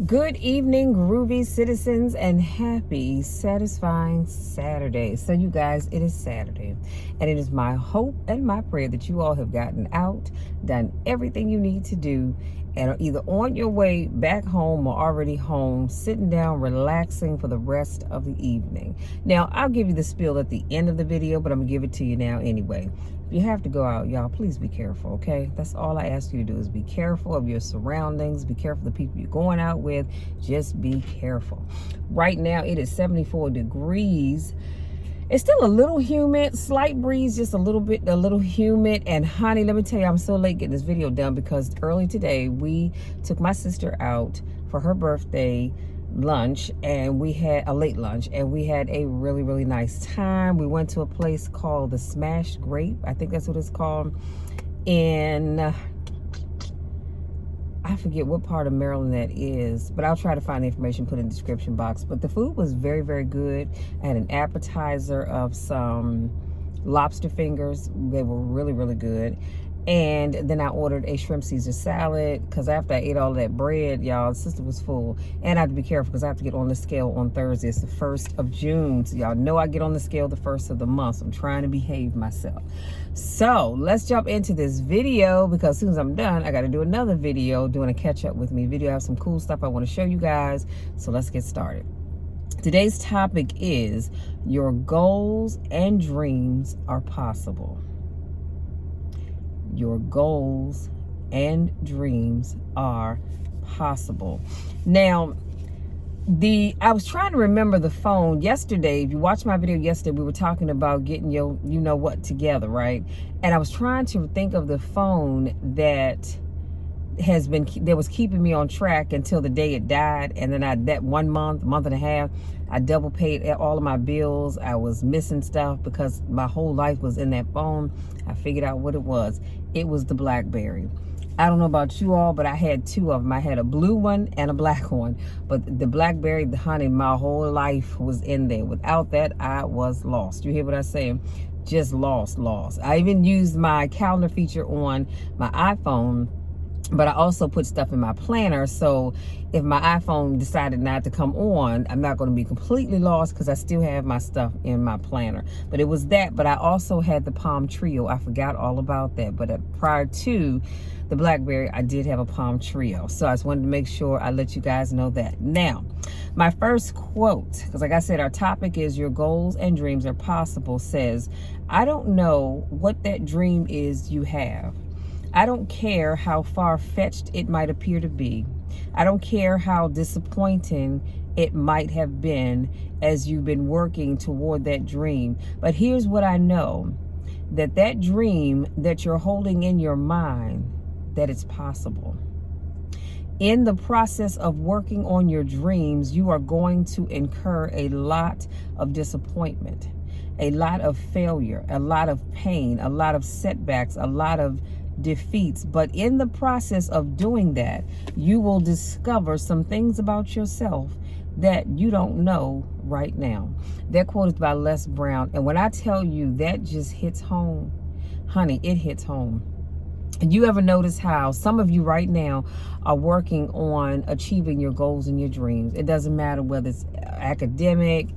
Good evening, groovy citizens, and happy, satisfying Saturday. So, you guys, it is Saturday, and it is my hope and my prayer that you all have gotten out, done everything you need to do, and are either on your way back home or already home, sitting down, relaxing for the rest of the evening. Now, I'll give you the spiel at the end of the video, but I'm going to give it to you now anyway. If you have to go out, y'all, please be careful, okay? That's all I ask you to do is be careful of your surroundings. Be careful of the people you're going out with. Just be careful. Right now, it is 74 degrees. It's still a little humid, slight breeze, just a little humid. And honey, let me tell you, I'm so late getting this video done because early today, we took my sister out for her birthday lunch, and we had a late lunch, and we had a really nice time. We went to a place called the Smashed Grape, I think that's what it's called, in I forget what part of Maryland that is, but I'll try to find the information, put in the description box. But the food was very good. I had an appetizer of some lobster fingers. They were really good. And then I ordered a shrimp Caesar salad because after I ate all that bread, y'all, the sister was full. And I have to be careful because I have to get on the scale on Thursday. It's the 1st of June. So y'all know I get on the scale the 1st of the month. So I'm trying to behave myself. So let's jump into this video because as soon as I'm done, I got to do another video doing a catch up with me video. I have some cool stuff I want to show you guys. So let's get started. Today's topic is your goals and dreams are possible. Your goals and dreams are possible. Now, I was trying to remember the phone yesterday. If you watched my video yesterday, we were talking about getting your you know what together, right? And I was trying to think of the phone that was keeping me on track until the day it died. And then that 1 month and a half, I double paid all of my bills. I was missing stuff because my whole life was in that phone. I figured out what it was. It was the BlackBerry. I don't know about you all, but I had two of them. I had a blue one and a black one. But the BlackBerry, honey, my whole life was in there. Without that, I was lost. You hear what I say? Just lost. I even used my calendar feature on my iPhone, but I also put stuff in my planner. So if my iPhone decided not to come on, I'm not going to be completely lost because I still have my stuff in my planner. But it was that. But I also had the Palm Trio. I forgot all about that. But prior to the BlackBerry, I did have a Palm Trio. So I just wanted to make sure I let you guys know that. Now, my first quote, because like I said, our topic is your goals and dreams are possible, says, I don't know what that dream is you have. I don't care how far-fetched it might appear to be. I don't care how disappointing it might have been as you've been working toward that dream. But here's what I know, that dream that you're holding in your mind, that it's possible. In the process of working on your dreams, you are going to incur a lot of disappointment, a lot of failure, a lot of pain, a lot of setbacks, a lot of defeats. But in the process of doing that, you will discover some things about yourself that you don't know right now. That quote is by Les Brown. And when I tell you that just hits home, honey, it hits home. And you ever notice how some of you right now are working on achieving your goals and your dreams? It doesn't matter whether it's academic,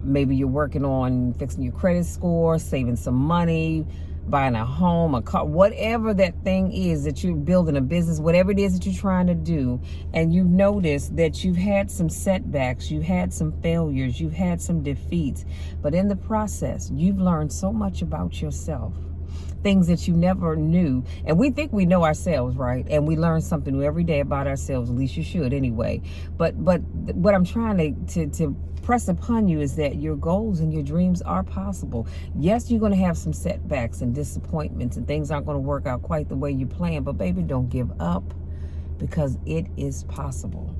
maybe you're working on fixing your credit score, saving some money, buying a home, a car, whatever that thing is that you're building, a business, whatever it is that you're trying to do. And you've noticed that you've had some setbacks, you've had some failures, you've had some defeats. But in the process, you've learned so much about yourself, things that you never knew. And we think we know ourselves, right? And we learn something new every day about ourselves. At least you should anyway. But what I'm trying to press upon you is that your goals and your dreams are possible. Yes, you're going to have some setbacks and disappointments and things aren't going to work out quite the way you plan. But baby, don't give up because it is possible.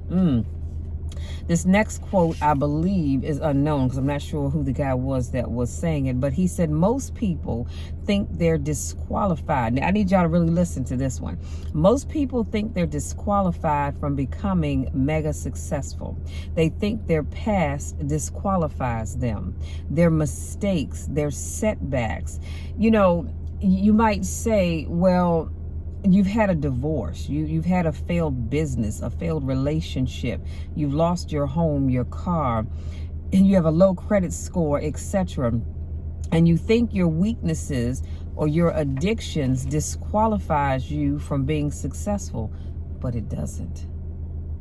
This next quote, I believe, is unknown because I'm not sure who the guy was that was saying it, but he said, most people think they're disqualified. Now, I need y'all to really listen to this one. Most people think they're disqualified from becoming mega successful. They think their past disqualifies them. Their mistakes, their setbacks. You know, you might say, well, You've had a divorce. You've had a failed business, a failed relationship. You've lost your home, your car, and you have a low credit score, etc. And you think your weaknesses or your addictions disqualifies you from being successful, but it doesn't.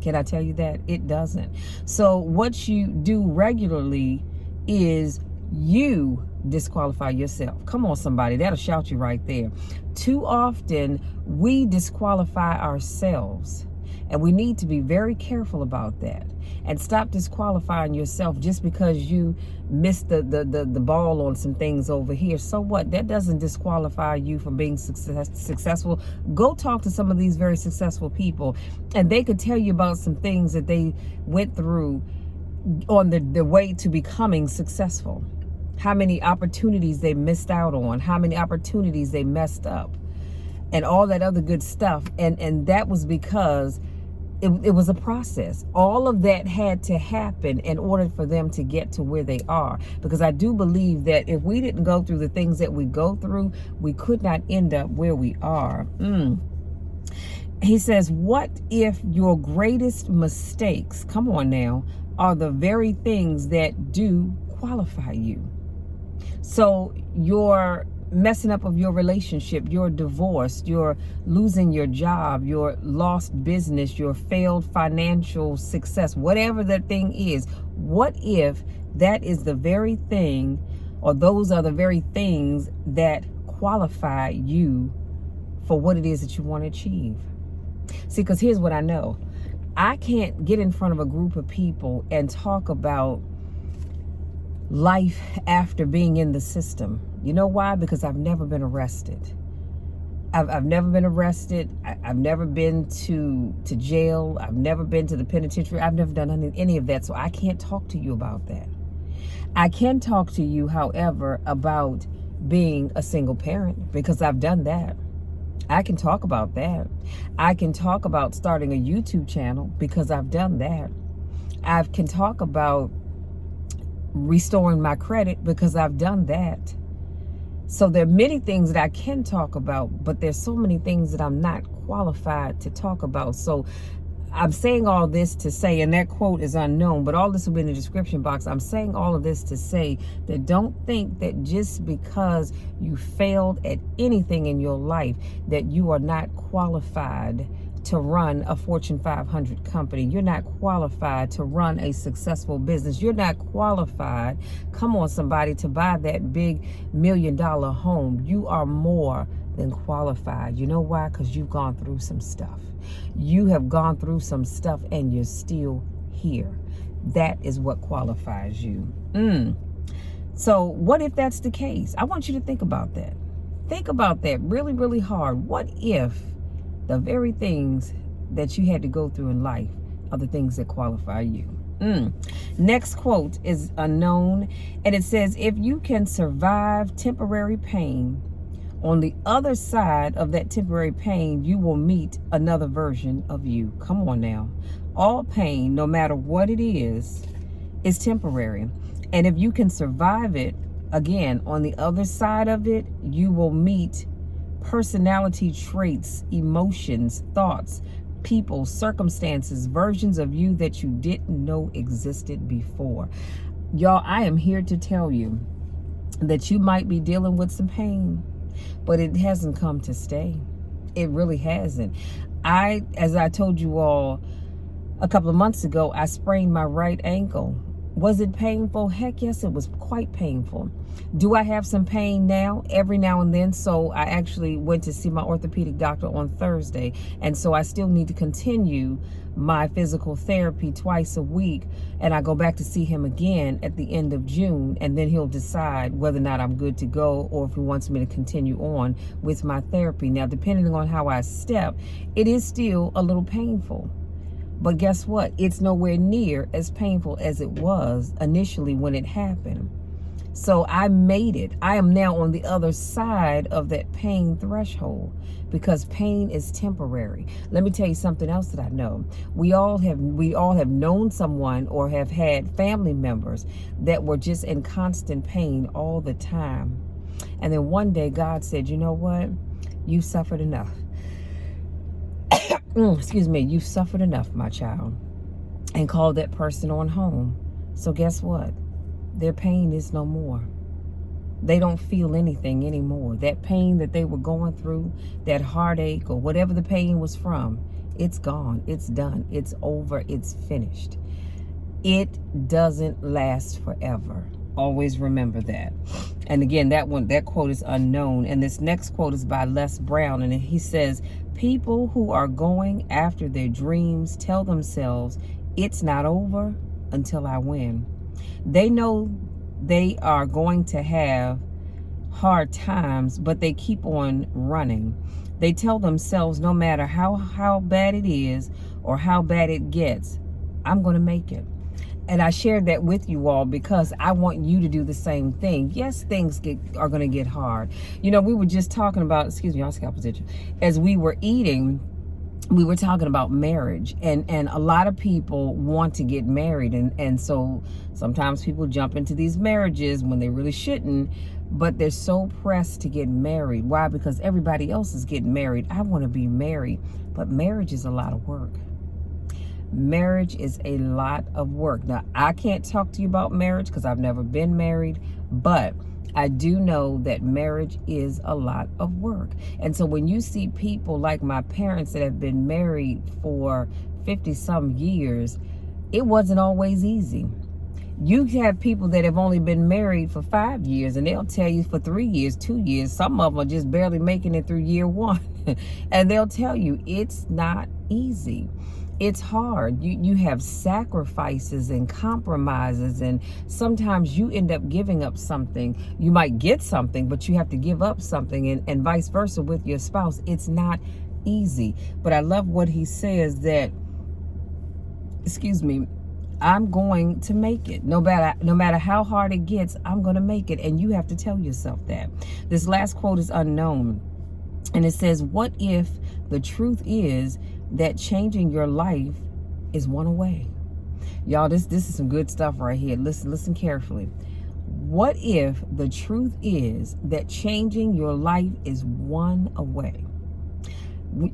Can I tell you that? It doesn't. So what you do regularly is you disqualify yourself. Come on, somebody. That'll shout you right there. Too often, we disqualify ourselves. And we need to be very careful about that. And stop disqualifying yourself just because you missed the ball on some things over here. So what? That doesn't disqualify you from being successful. Go talk to some of these very successful people, and they could tell you about some things that they went through on the way to becoming successful. How many opportunities they missed out on, how many opportunities they messed up, and all that other good stuff. And that was because it was a process. All of that had to happen in order for them to get to where they are. Because I do believe that if we didn't go through the things that we go through, we could not end up where we are. He says, what if your greatest mistakes, come on now, are the very things that do qualify you? So your messing up of your relationship, your divorce, your losing your job, your lost business, your failed financial success, whatever that thing is, what if that is the very thing, or those are the very things that qualify you for what it is that you want to achieve? See, because here's what I know. I can't get in front of a group of people and talk about life after being in the system. You know why? Because I've never been arrested. I've never been arrested. I've never been to jail. I've never been to the penitentiary. I've never done any of that. So I can't talk to you about that. I can talk to you, however, about being a single parent, because I've done that. I can talk about that. I can talk about starting a YouTube channel, because I've done that. I can talk about restoring my credit, because I've done that. So there are many things that I can talk about, but there's so many things that I'm not qualified to talk about. So I'm saying all this to say, and that quote is unknown, but all this will be in the description box. I'm saying all of this to say that don't think that just because you failed at anything in your life that you are not qualified to run a Fortune 500 company. You're not qualified to run a successful business. You're not qualified, come on somebody, to buy that big $1 million home. You are more than qualified. You know why? Because you've gone through some stuff. You have gone through some stuff and you're still here. That is what qualifies you. So what if that's the case? I want you to think about that. Think about that really, really hard. What if the very things that you had to go through in life are the things that qualify you? Next quote is unknown, and it says, if you can survive temporary pain, on the other side of that temporary pain, you will meet another version of you. Come on now. All pain, no matter what it is temporary. And if you can survive it, again, on the other side of it, you will meet personality traits, emotions, thoughts, people, circumstances, versions of you that you didn't know existed before. Y'all, I am here to tell you that you might be dealing with some pain, but it hasn't come to stay. It really hasn't. As I told you all a couple of months ago, I sprained my right ankle. Was it painful? Heck yes, it was quite painful. Do I have some pain now? Every now and then. So I actually went to see my orthopedic doctor on Thursday. And so I still need to continue my physical therapy twice a week. And I go back to see him again at the end of June. And then he'll decide whether or not I'm good to go, or if he wants me to continue on with my therapy. Now, depending on how I step, it is still a little painful. But guess what? It's nowhere near as painful as it was initially when it happened. So I made it. I am now on the other side of that pain threshold, because pain is temporary. Let me tell you something else that I know. We all have known someone or have had family members that were just in constant pain all the time. And then one day God said, you know what? You suffered enough. excuse me, you've suffered enough, my child, and call that person on home. So guess what? Their pain is no more. They don't feel anything anymore. That pain that they were going through, that heartache or whatever the pain was from, it's gone. It's done. It's over. It's finished. It doesn't last forever. Always remember that. And again, that quote is unknown. And this next quote is by Les Brown. And he says, people who are going after their dreams tell themselves, it's not over until I win. They know they are going to have hard times, but they keep on running. They tell themselves, no matter how bad it is or how bad it gets, I'm going to make it. And I shared that with you all because I want you to do the same thing. Yes, things are going to get hard. You know, we were just talking about, excuse me, I'll scalp position. As we were eating, we were talking about marriage, and a lot of people want to get married. And so sometimes people jump into these marriages when they really shouldn't, but they're so pressed to get married. Why? Because everybody else is getting married. I want to be married, but marriage is a lot of work. Marriage is a lot of work. Now, I can't talk to you about marriage because I've never been married, but I do know that marriage is a lot of work. And so when you see people like my parents that have been married for 50 some years, it wasn't always easy. You have people that have only been married for 5 years, and they'll tell you for 3 years, 2 years, some of them are just barely making it through year one. And they'll tell you it's not easy. It's hard. You have sacrifices and compromises, and sometimes you end up giving up something. You might get something, but you have to give up something, and vice versa with your spouse. It's not easy. But I love what he says that, excuse me, I'm going to make it. No matter how hard it gets, I'm going to make it. And you have to tell yourself that. This last quote is unknown. And it says, what if the truth is that changing your life is one away? Y'all, this is some good stuff right here. Listen carefully. What if the truth is that changing your life is one away?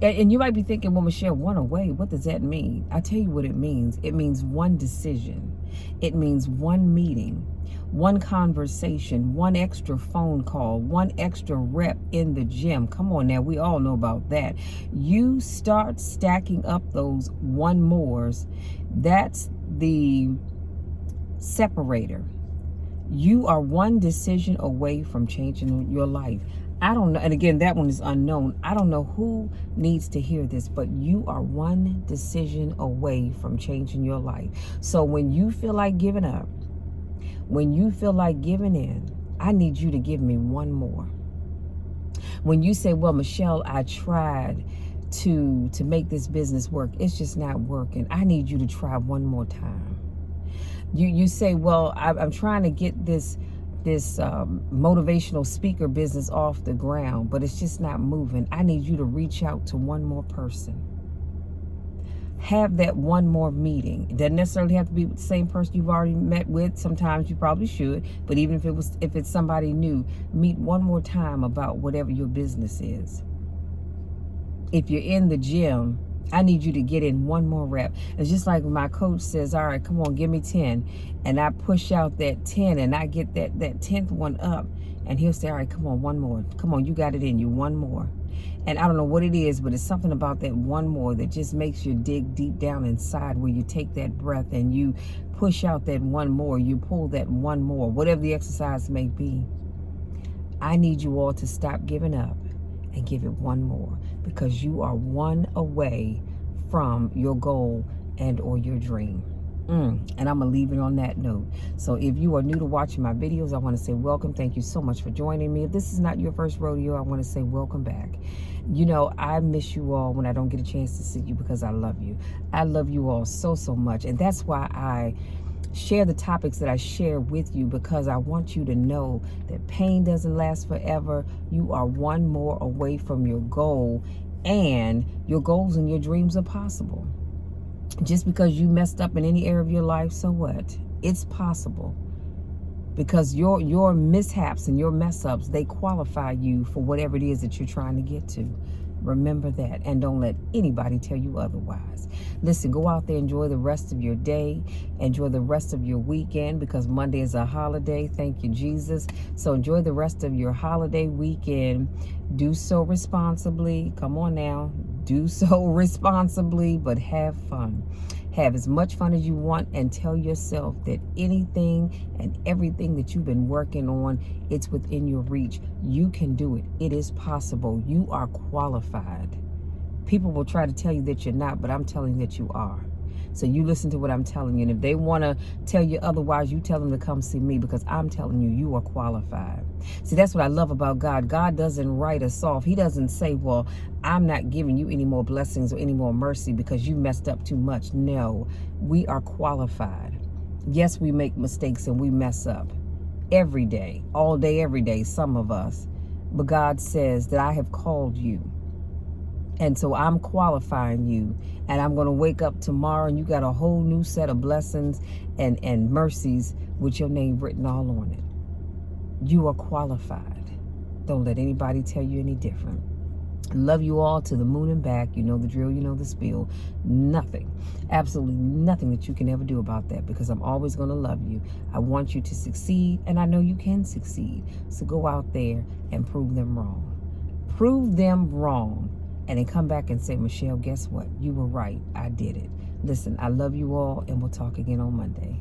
And you might be thinking, well, Michelle, one away, what does that mean? I'll tell you what it means. It means one decision. It means one meeting, one conversation, one extra phone call, one extra rep in the gym. Come on now, we all know about that. You start stacking up those one mores. That's the separator. You are one decision away from changing your life. I don't know. And again, that one is unknown. I don't know who needs to hear this, but you are one decision away from changing your life. So when you feel like giving up, when you feel like giving in, I need you to give me one more. When you say, well, Michelle, I tried to make this business work, it's just not working, I need you to try one more time. You say, well, I'm trying to get this motivational speaker business off the ground, but it's just not moving. I need you to reach out to one more person. Have that one more meeting. It doesn't necessarily have to be with the same person you've already met with. Sometimes you probably should, but even if it's somebody new, meet one more time about whatever your business is. If you're in the gym, I need you to get in one more rep. It's just like when my coach says, all right, come on, give me 10. And I push out that 10 and I get that 10th one up. And he'll say, all right, come on, one more. Come on, you got it in you, one more. And I don't know what it is, but it's something about that one more that just makes you dig deep down inside, where you take that breath and you push out that one more. You pull that one more, whatever the exercise may be. I need you all to stop giving up and give it one more, because you are one away from your goal and or your dream. And I'm gonna leave it on that note. So if you are new to watching my videos, I want to say welcome. Thank you so much for joining me. If this is not your first rodeo, I want to say welcome back. You know, I miss you all when I don't get a chance to see you, because I love you. I love you all so much, and that's why I share the topics that I share with you, because I want you to know that pain doesn't last forever. You are one more away from your goal, and your goals and your dreams are possible. Just because you messed up in any area of your life, so what? It's possible, because your mishaps and your mess ups, they qualify you for whatever it is that you're trying to get to. Remember that, and don't let anybody tell you otherwise. Listen, go out there, enjoy the rest of your day, enjoy the rest of your weekend, because Monday is a holiday. Thank you, Jesus. So enjoy the rest of your holiday weekend. Do so responsibly. Come on now. Do so responsibly, but have fun. Have as much fun as you want, and tell yourself that anything and everything that you've been working on, it's within your reach. You can do it. It is possible. You are qualified. People will try to tell you that you're not, but I'm telling you that you are. So you listen to what I'm telling you. And if they want to tell you otherwise, you tell them to come see me, because I'm telling you, you are qualified. See, that's what I love about God. God doesn't write us off. He doesn't say, well, I'm not giving you any more blessings or any more mercy because you messed up too much. No, we are qualified. Yes, we make mistakes and we mess up every day, all day, every day, some of us. But God says that I have called you. And so I'm qualifying you, and I'm going to wake up tomorrow and you got a whole new set of blessings and mercies with your name written all on it. You are qualified. Don't let anybody tell you any different. Love you all to the moon and back. You know the drill, you know the spiel. Nothing, absolutely nothing that you can ever do about that, because I'm always going to love you. I want you to succeed, and I know you can succeed. So go out there and prove them wrong. Prove them wrong. And then come back and say, Michelle, guess what? You were right. I did it. Listen, I love you all, and we'll talk again on Monday.